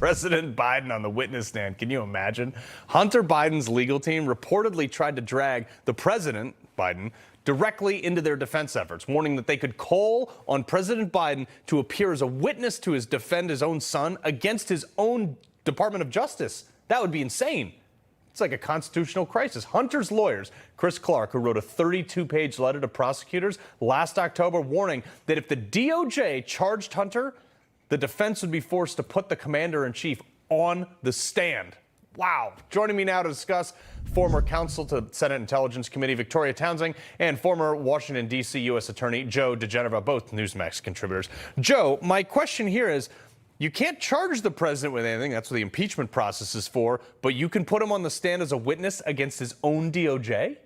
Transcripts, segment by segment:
President Biden on the witness stand. Can you imagine? Hunter Biden's legal team reportedly tried to drag the president, Biden, directly into their defense efforts, warning that they could call on President Biden to appear as a witness to defend his own son against his own Department of Justice. That would be insane. It's like a constitutional crisis. Hunter's lawyers, Chris Clark, who wrote a 32-page letter to prosecutors last October warning that if the DOJ charged Hunter, the defense would be forced to put the commander-in-chief on the stand. Wow. Joining me now to discuss, former counsel to the Senate Intelligence Committee, Victoria Toensing, and former Washington, D.C. U.S. Attorney Joe diGenova, both Newsmax contributors. Joe, my question here is, you can't charge the president with anything. That's what the impeachment process is for. But you can put him on the stand as a witness against his own DOJ?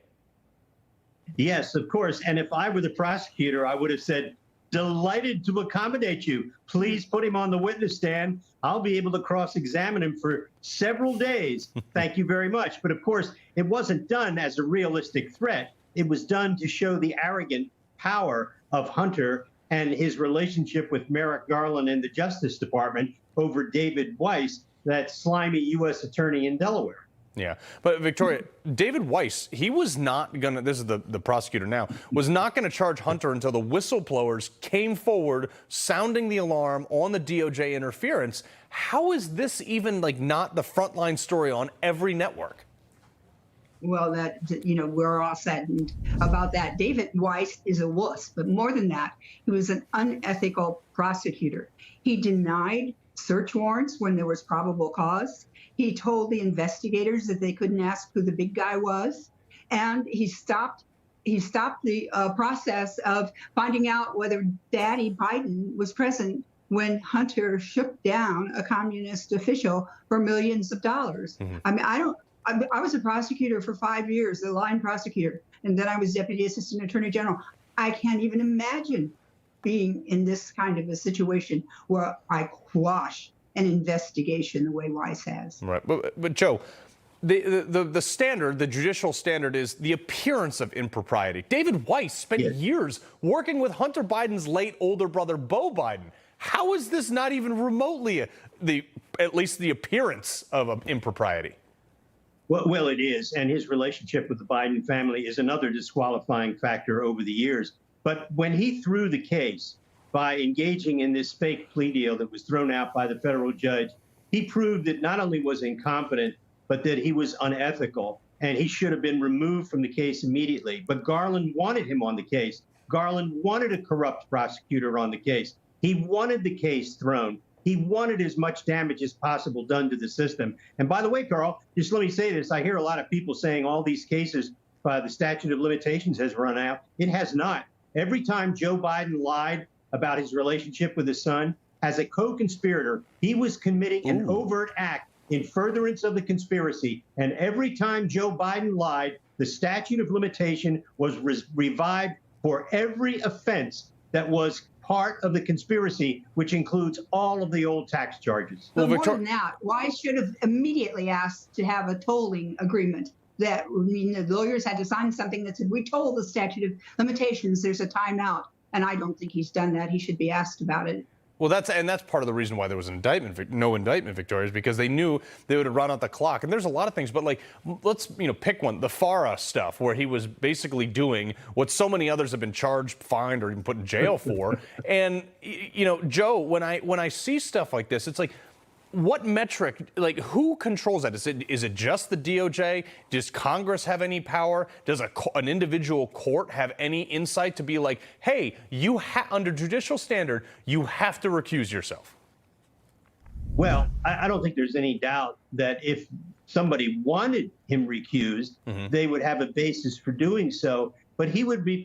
Yes, of course. And if I were the prosecutor, I would have said, delighted to accommodate you. Please put him on the witness stand. I'll be able to cross-examine him for several days. Thank you very much. But of course, it wasn't done as a realistic threat. It was done to show the arrogant power of Hunter and his relationship with Merrick Garland and the Justice Department over David Weiss, that slimy U.S. attorney in Delaware. Yeah, but Victoria, David Weiss, he was not going to, this is the prosecutor now, was not going to charge Hunter until the whistleblowers came forward sounding the alarm on the DOJ interference. How is this even not the frontline story on every network? Well, we're all saddened about that. David Weiss is a wuss, but more than that, he was an unethical prosecutor. He denied search warrants when there was probable cause. He told the investigators that they couldn't ask who the big guy was, and he stopped the process of finding out whether Daddy Biden was present when Hunter shook down a communist official for millions of dollars. Mm-hmm. I mean, I was a prosecutor for 5 years, a line prosecutor, and then I was Deputy Assistant Attorney General. I can't even imagine being in this kind of a situation where I quash an investigation the way Weiss has. Right, but Joe, the standard, the judicial standard, is the appearance of impropriety. David Weiss spent years working with Hunter Biden's late older brother, Beau Biden. How is this not even remotely at least the appearance of impropriety? Well, it is, and his relationship with the Biden family is another disqualifying factor over the years. But when he threw the case by engaging in this fake plea deal that was thrown out by the federal judge, he proved that not only was incompetent, but that he was unethical, and he should have been removed from the case immediately. But Garland wanted him on the case. Garland wanted a corrupt prosecutor on the case. He wanted the case thrown. He wanted as much damage as possible done to the system. And by the way, Carl, just let me say this. I hear a lot of people saying all these cases, the statute of limitations has run out. It has not. Every time Joe Biden lied about his relationship with his son, as a co-conspirator, he was committing an overt act in furtherance of the conspiracy. And every time Joe Biden lied, the statute of limitation was revived for every offense that was part of the conspiracy, which includes all of the old tax charges. But more than that, Weiss should have immediately asked to have a tolling agreement. That the lawyers had to sign something that said, we told the statute of limitations, there's a timeout. And I don't think he's done that. He should be asked about it. Well, that's part of the reason why there was an indictment, no indictment, Victoria, is because they knew they would have run out the clock. And there's a lot of things, but let's pick one, the FARA stuff, where he was basically doing what so many others have been charged, fined, or even put in jail for. And Joe, when I see stuff like this, it's like, what metric, who controls that? Is it just the DOJ? Does Congress have any power? Does an individual court have any insight to be like, hey, under judicial standard, you have to recuse yourself? Well, I don't think there's any doubt that if somebody wanted him recused, they would have a basis for doing so. But he would be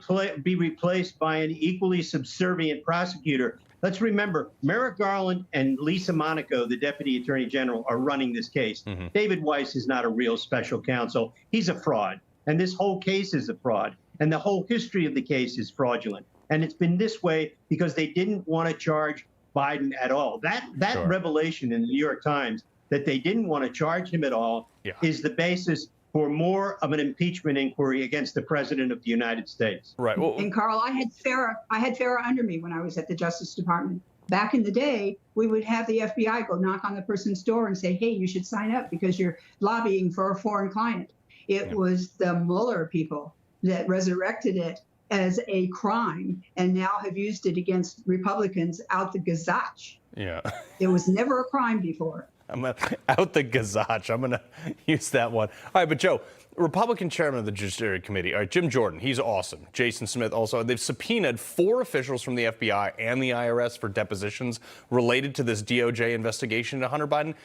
replaced by an equally subservient prosecutor. Let's remember, Merrick Garland and Lisa Monaco, the Deputy Attorney General, are running this case. David Weiss is not a real special counsel. He's a fraud. And this whole case is a fraud. And the whole history of the case is fraudulent. And it's been this way because they didn't want to charge Biden at all. That revelation in the New York Times that they didn't want to charge him at all is the basis for more of an impeachment inquiry against the President of the United States. Right. Well, and Carl, I had Farrah under me when I was at the Justice Department. Back in the day, we would have the FBI go knock on the person's door and say, hey, you should sign up because you're lobbying for a foreign client. It was the Mueller people that resurrected it as a crime and now have used it against Republicans out the gazach. Yeah. It was never a crime before. I'm out the gazach. I'm going to use that one. All right, but Joe, Republican chairman of the Judiciary Committee, all right, Jim Jordan, he's awesome. Jason Smith also. They've subpoenaed 4 officials from the FBI and the IRS for depositions related to this DOJ investigation into Hunter Biden.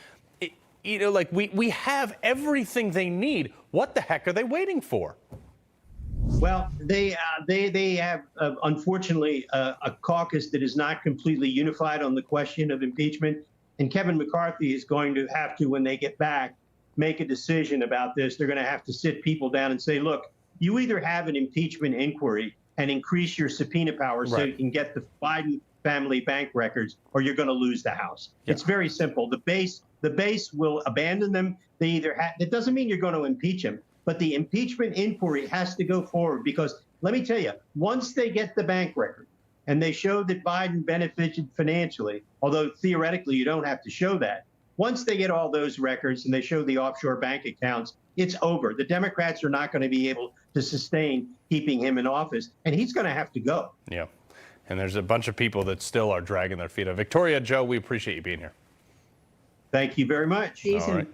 You know, like we have everything they need. What the heck are they waiting for? Well, they have, unfortunately, a caucus that is not completely unified on the question of impeachment. And Kevin McCarthy is going to have to, when they get back, make a decision about this. They're going to have to sit people down and say, look, you either have an impeachment inquiry and increase your subpoena power so you can get the Biden family bank records, or you're going to lose the House. Yeah. It's very simple. The base will abandon them. They either have, it doesn't mean you're going to impeach him, but the impeachment inquiry has to go forward because let me tell you, once they get the bank record and they show that Biden benefited financially, although theoretically you don't have to show that, once they get all those records and they show the offshore bank accounts, it's over. The Democrats are not going to be able to sustain keeping him in office, and he's going to have to go. Yeah. And there's a bunch of people that still are dragging their feet up. Victoria, Joe, we appreciate you being here. Thank you very much. All right.